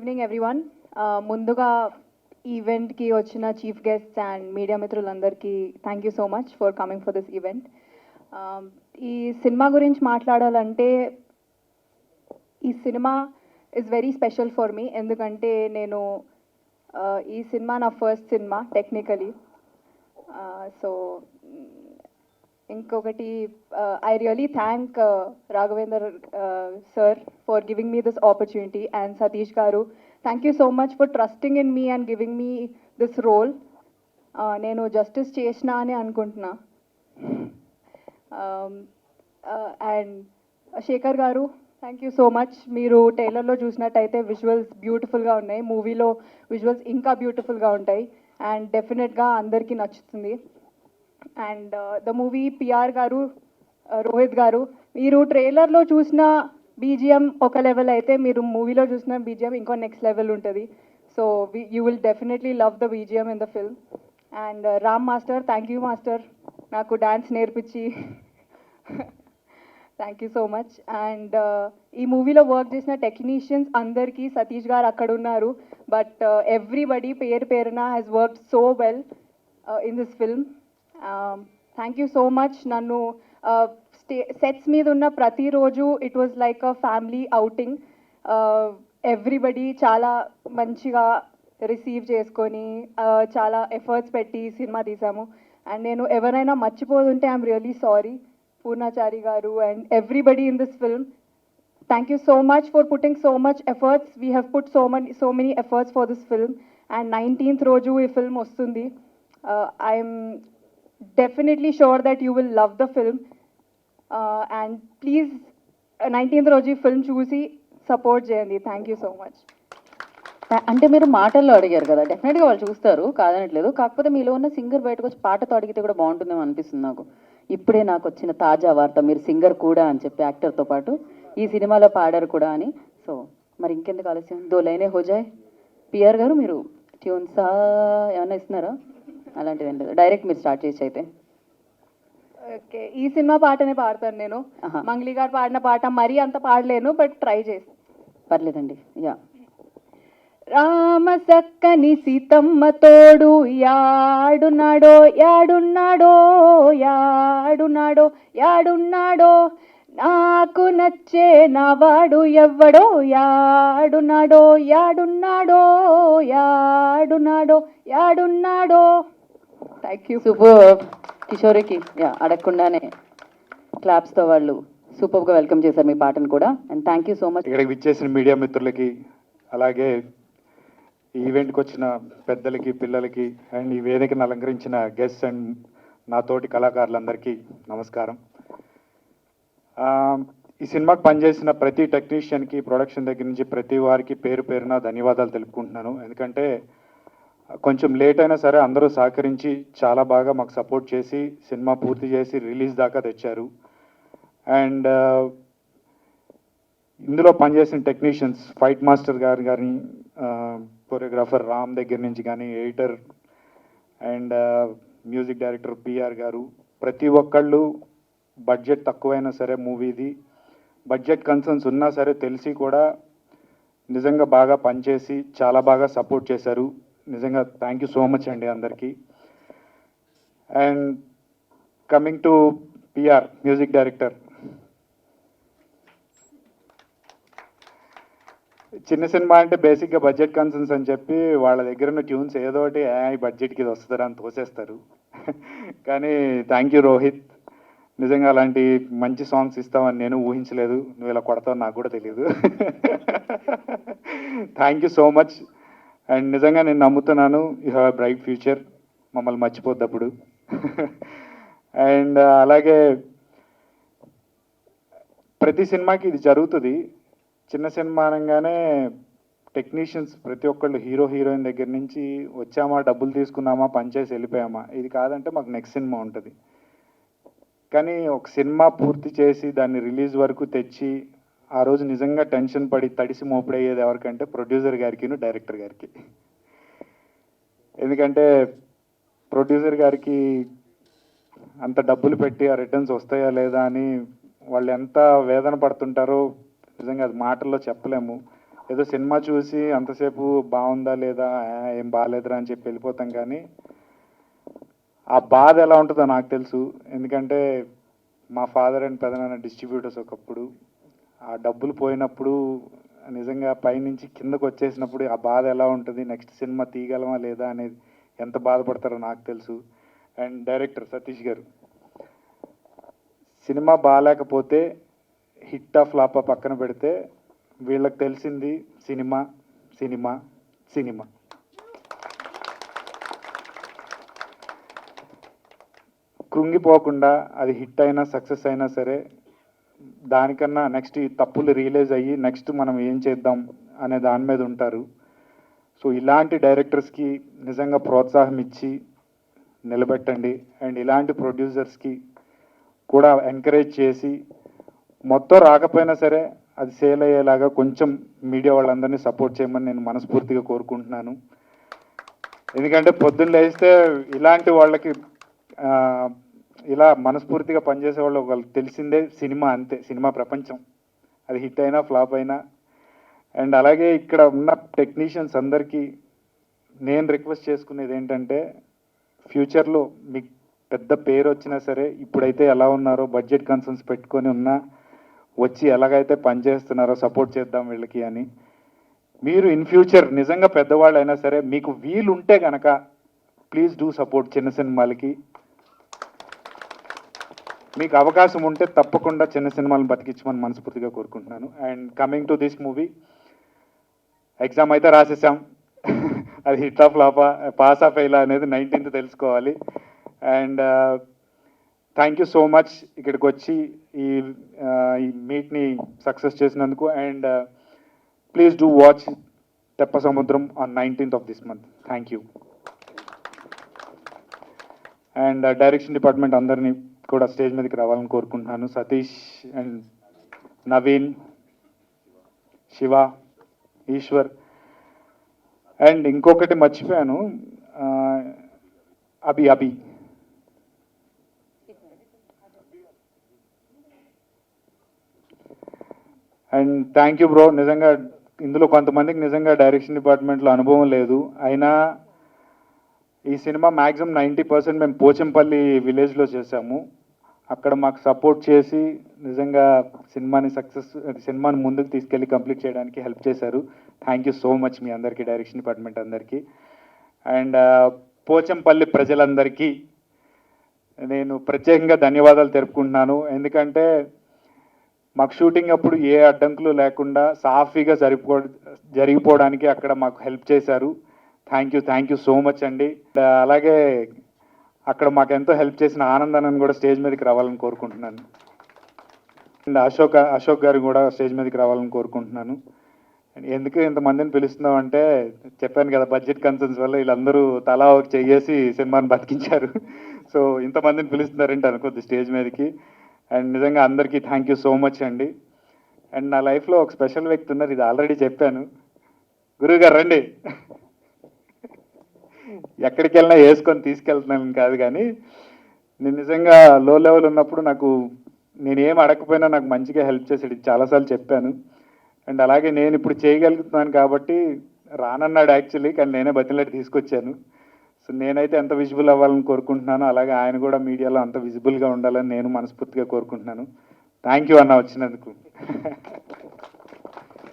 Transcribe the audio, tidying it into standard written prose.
Evening everyone. ముందుగా ఈవెంట్కి వచ్చిన చీఫ్ గెస్ట్స్ అండ్ మీడియా మిత్రులందరికీ thank you so much for coming for this event. ఈ సినిమా గురించి మాట్లాడాలంటే ఈ cinema is very special for me. ఎందుకంటే నేను ఈ సినిమా నా ఫస్ట్ సినిమా టెక్నికలీ. సో ఇంకొకటి I really thank Raghavender sir for giving me this opportunity and Satish గారు, thank you so much for trusting in me and giving me this role. నేను justice చేసిన అని అనుకుంటున్నా. అండ్ శేఖర్ గారు, థ్యాంక్ యూ సో మచ్. మీరు ట్రైలర్లో చూసినట్టయితే విజువల్స్ బ్యూటిఫుల్గా ఉన్నాయి, మూవీలో విజువల్స్ ఇంకా బ్యూటిఫుల్గా ఉంటాయి అండ్ డెఫినెట్గా అందరికీ నచ్చుతుంది. అండ్ ద మూవీ పిఆర్ గారు, రోహిత్ గారు, మీరు ట్రైలర్లో చూసిన బీజిఎం ఒక లెవెల్ అయితే మీరు మూవీలో చూసిన బీజిఎం ఇంకో నెక్స్ట్ లెవెల్ ఉంటుంది. So you will definitely love the BGM in the film. And Ram master, thank you master, నాకు డ్యాన్స్ నేర్పించి thank you so much. And ఈ మూవీలో వర్క్ చేసిన టెక్నీషియన్స్ అందరికీ, సతీష్ గారు అక్కడ ఉన్నారు, బట్ ఎవ్రీబడి పేరు పేరున has worked so well in this film. Thank you so much. నన్ను సెట్స్ మీద ఉన్న ప్రతిరోజు it was like a family outing. Everybody చాలా మంచిగా రిసీవ్ చేసుకొని చాలా ఎఫర్ట్స్ పెట్టి సినిమా తీసాము. అండ్ నేను ఎవరైనా మర్చిపోతుంటే ఐఎమ్ రియలీ సారీ. పూర్ణాచారి గారు and everybody in this film, thank you so much for putting so much efforts. We have put so many efforts for this film. And 19th roju ee film ostundi. I am definitely sure that you will love the film. And please 19th roju film చూసి support చేయండి. Thank you so much. అంటే మీరు మాటల్లో అడిగారు కదా, డెఫినెట్గా వాళ్ళు చూస్తారు, కాదనట్లేదు. కాకపోతే మీలో ఉన్న సింగర్ బయటకు వచ్చి పాటతో అడిగితే కూడా బాగుంటుందేమో అనిపిస్తుంది నాకు. ఇప్పుడే నాకు వచ్చిన తాజా వార్త, మీరు సింగర్ కూడా అని చెప్పి యాక్టర్తో పాటు ఈ సినిమాలో పాడారు కూడా అని. సో మరి ఇంకెందుకు ఆలస్యం, దో లైనే హోజాయ్. పిఆర్ గారు, మీరు ట్యూన్సా ఏమన్నా ఇస్తున్నారా? అలాంటిది ఏం లేదు, డైరెక్ట్ మీరు స్టార్ట్ చేసి అయితే. ఓకే, ఈ సినిమా పాటనే పాడతాను నేను. మంగ్లీ గారు పాడిన పాట మరీ అంత పాడలేను, బట్ ట్రై చేసి. పర్లేదండి. యా. రామ సక్కని సీతమ్మ తోడు యాడున్నాడో యాడున్నాడో యాడున్నాడో యాడున్నాడో, నాకు నచ్చే నావాడు ఎవ్వడో యాడున్నాడో యాడున్నాడో యాడున్నాడో యాడున్నాడో. Thank you. సూపర్. కిషోరికి యా అడగకుండానే క్లాప్స్తో వాళ్ళు సూపర్గా వెల్కమ్ చేశారు మీ పాటను కూడా. And thank you so much. ఇక్కడికి విచ్చేసిన మీడియా మిత్రులకి, అలాగే ఈ ఈవెంట్కి వచ్చిన పెద్దలకి, పిల్లలకి, అండ్ ఈ వేదికను అలంకరించిన గెస్ట్స్ అండ్ నా తోటి కళాకారులందరికీ నమస్కారం. ఈ సినిమాకి పనిచేసిన ప్రతి టెక్నీషియన్కి, ప్రొడక్షన్ దగ్గర నుంచి ప్రతి వారికి పేరు పేరున ధన్యవాదాలు తెలుపుకుంటున్నాను. ఎందుకంటే కొంచెం లేట్ అయినా సరే అందరూ సహకరించి చాలా బాగా మాకు సపోర్ట్ చేసి సినిమా పూర్తి చేసి రిలీజ్ దాకా తెచ్చారు. అండ్ ఇందులో పనిచేసిన టెక్నీషియన్స్, ఫైట్ మాస్టర్ గారు కానీ, కొరియోగ్రాఫర్ రామ్ దగ్గర నుంచి కానీ, editor and music director PR గారు, ప్రతి ఒక్కళ్ళు బడ్జెట్ తక్కువైనా సరే, మూవీది బడ్జెట్ కన్సర్న్స్ ఉన్నా సరే తెలిసి కూడా నిజంగా బాగా పనిచేసి చాలా బాగా సపోర్ట్ చేశారు. నిజంగా థ్యాంక్ యూ సో మచ్ అండి అందరికీ. And coming to PR, music director, చిన్న సినిమా అంటే బేసిక్గా బడ్జెట్ కన్సర్న్స్ అని చెప్పి వాళ్ళ దగ్గర ఉన్న ట్యూన్స్ ఏదో ఒకటి ఈ బడ్జెట్కి ఇది వస్తుందా అని తోసేస్తారు. కానీ థ్యాంక్ యూ రోహిత్, నిజంగా అలాంటి మంచి సాంగ్స్ ఇస్తామని నేను ఊహించలేదు. నువ్వు ఇలా కొడతావు నాకు కూడా తెలియదు. Thank you so much. And నిజంగా నేను నమ్ముతున్నాను you have a bright future, మమ్మల్ని మర్చిపోద్దప్పుడు. అండ్ అలాగే ప్రతి సినిమాకి ఇది జరుగుతుంది. చిన్న సినిమా అనగానే టెక్నీషియన్స్ ప్రతి ఒక్కళ్ళు, హీరో హీరోయిన్ దగ్గర నుంచి వచ్చామా, డబ్బులు తీసుకున్నామా, పనిచేసి వెళ్ళిపోయామా, ఇది కాదంటే మాకు నెక్స్ట్ సినిమా ఉంటుంది. కానీ ఒక సినిమా పూర్తి చేసి దాన్ని రిలీజ్ వరకు తెచ్చి ఆ రోజు నిజంగా టెన్షన్ పడి తడిసి మోపుడయ్యేది ఎవరికంటే ప్రొడ్యూసర్ గారికి, డైరెక్టర్ గారికి. ఎందుకంటే ప్రొడ్యూసర్ గారికి అంత డబ్బులు పెట్టి ఆ రిటర్న్స్ వస్తాయా లేదా అని వాళ్ళు ఎంత వేదన పడుతుంటారో నిజంగా అది మాటల్లో చెప్పలేము. ఏదో సినిమా చూసి అంతసేపు బాగుందా లేదా ఏం బాగాలేదురా అని చెప్పి వెళ్ళిపోతాం, కానీ ఆ బాధ ఎలా ఉంటుందో నాకు తెలుసు. ఎందుకంటే మా ఫాదర్ అండ్ పెదనాన్న డిస్ట్రిబ్యూటర్స్ ఒకప్పుడు. ఆ డబ్బులు పోయినప్పుడు నిజంగా పైనుంచి కిందకు వచ్చేసినప్పుడు ఆ బాధ ఎలా ఉంటుంది, నెక్స్ట్ సినిమా తీయగలమా లేదా అనేది ఎంత బాధపడతారో నాకు తెలుసు. అండ్ డైరెక్టర్ సతీష్ గారు, సినిమా బాగాలేకపోతే హిట్ ఆఫ్ ఫ్లాపా పక్కన పెడితే వీళ్ళకి తెలిసింది సినిమా సినిమా సినిమా. కృంగిపోకుండా అది హిట్ అయినా సక్సెస్ అయినా సరే దానికన్నా నెక్స్ట్ ఈ తప్పులు రియలైజ్ అయ్యి నెక్స్ట్ మనం ఏం చేద్దాం అనే దాని మీద ఉంటారు. సో ఇలాంటి డైరెక్టర్స్కి నిజంగా ప్రోత్సాహం ఇచ్చి నిలబెట్టండి. అండ్ ఇలాంటి ప్రొడ్యూసర్స్కి కూడా ఎంకరేజ్ చేసి మొత్తం రాకపోయినా సరే అది సేల్ అయ్యేలాగా కొంచెం మీడియా వాళ్ళందరినీ సపోర్ట్ చేయమని నేను మనస్ఫూర్తిగా కోరుకుంటున్నాను. ఎందుకంటే పొద్దున్న లేస్తే ఇలాంటి వాళ్ళకి ఇలా మనస్ఫూర్తిగా పనిచేసే వాళ్ళు వాళ్ళకి తెలిసిందే సినిమా, అంతే సినిమా ప్రపంచం, అది హిట్ అయినా ఫ్లాప్ అయినా. అండ్ అలాగే ఇక్కడ ఉన్న టెక్నీషియన్స్ అందరికీ నేను రిక్వెస్ట్ చేసుకునేది ఏంటంటే, ఫ్యూచర్లో మీకు పెద్ద పేరు వచ్చినా సరే ఇప్పుడైతే ఎలా ఉన్నారో బడ్జెట్ కన్సర్న్స్ పెట్టుకొని ఉన్నా వచ్చి ఎలాగైతే పనిచేస్తున్నారో సపోర్ట్ చేద్దాం వీళ్ళకి అని. మీరు ఇన్ ఫ్యూచర్ నిజంగా పెద్దవాళ్ళు అయినా సరే మీకు వీలు ఉంటే కనుక ప్లీజ్ డూ సపోర్ట్ చిన్న సినిమాలకి. మీకు అవకాశం ఉంటే తప్పకుండా చిన్న సినిమాలను బతికించమని మనస్ఫూర్తిగా కోరుకుంటున్నాను. And coming to this movie, exam అయితే రాసేసాం, అది హిట్ ఆఫ్ ఫ్లాపా పాస్ ఆఫ్ ఫెయిల్ అనేది 19th తెలుసుకోవాలి. And thank you so much ఇక్కడికి వచ్చి ఈ మీట్ని సక్సెస్ చేసినందుకు. And please do watch Teppa Samudram on 19th of this month. Thank you. And direction department అందరినీ కూడా స్టేజ్ మీదకి రావాలని కోరుకుంటున్నాను. సతీష్ అండ్ నవీన్, శివ, ఈశ్వర్. అండ్ ఇంకొకటి మర్చిపోయాను, Abhi. And thank you bro. నిజంగా ఇందులో కొంతమందికి నిజంగా డైరెక్షన్ డిపార్ట్మెంట్లో అనుభవం లేదు, అయినా ఈ సినిమా మ్యాక్సిమం 90% మేము పోచంపల్లి విలేజ్లో చేసాము. అక్కడ మాకు సపోర్ట్ చేసి నిజంగా సినిమాని ముందుకు తీసుకెళ్ళి కంప్లీట్ చేయడానికి హెల్ప్ చేశారు. థ్యాంక్ యూ సో మచ్ మీ అందరికీ, డైరెక్షన్ డిపార్ట్మెంట్ అందరికీ. అండ్ పోచంపల్లి ప్రజలందరికీ నేను ప్రత్యేకంగా ధన్యవాదాలు తెలుపుకుంటున్నాను. ఎందుకంటే మాకు షూటింగ్ అప్పుడు ఏ అడ్డంకులు లేకుండా సాఫీగా జరిగిపోవడానికి అక్కడ మాకు హెల్ప్ చేశారు. థ్యాంక్ యూ సో మచ్ అండి. అలాగే అక్కడ మాకు ఎంతో హెల్ప్ చేసిన ఆనందాన్ని కూడా స్టేజ్ మీదకి రావాలని కోరుకుంటున్నాను. అండ్ అశోక్ గారు కూడా స్టేజ్ మీదకి రావాలని కోరుకుంటున్నాను. ఎందుకు ఇంతమందిని పిలుస్తున్నాం అంటే, చెప్పాను కదా బడ్జెట్ కన్సర్న్స్ వల్ల వీళ్ళందరూ తలా ఒక చెయ్యేసి సినిమాని బతికించారు. సో ఇంతమందిని పిలుస్తున్నారంటే అనుకోద్ది స్టేజ్ మీదకి. అండ్ నిజంగా అందరికీ థ్యాంక్ యూ సో మచ్ అండి. అండ్ నా లైఫ్లో ఒక స్పెషల్ వ్యక్తి ఉన్నారు, ఇది ఆల్రెడీ చెప్పాను. గురువు గారు రండి. ఎక్కడికి వెళ్ళినా వేసుకొని తీసుకెళ్తున్నాను కాదు, కానీ నేను నిజంగా లో లెవెల్ ఉన్నప్పుడు నేను ఏం అడగకపోయినా నాకు మంచిగా హెల్ప్ చేసాడు, ఇది చాలాసార్లు చెప్పాను. అండ్ అలాగే నేను ఇప్పుడు చేయగలుగుతున్నాను కాబట్టి రానన్నాడు యాక్చువల్లీ, కానీ నేనే బతిలాడి తీసుకొచ్చాను. సో నేనైతే ఎంత విజిబుల్ అవ్వాలని కోరుకుంటున్నాను, అలాగే ఆయన కూడా మీడియాలో అంత విజిబుల్గా ఉండాలని నేను మనస్ఫూర్తిగా కోరుకుంటున్నాను. థ్యాంక్ యూ అన్న వచ్చినందుకు.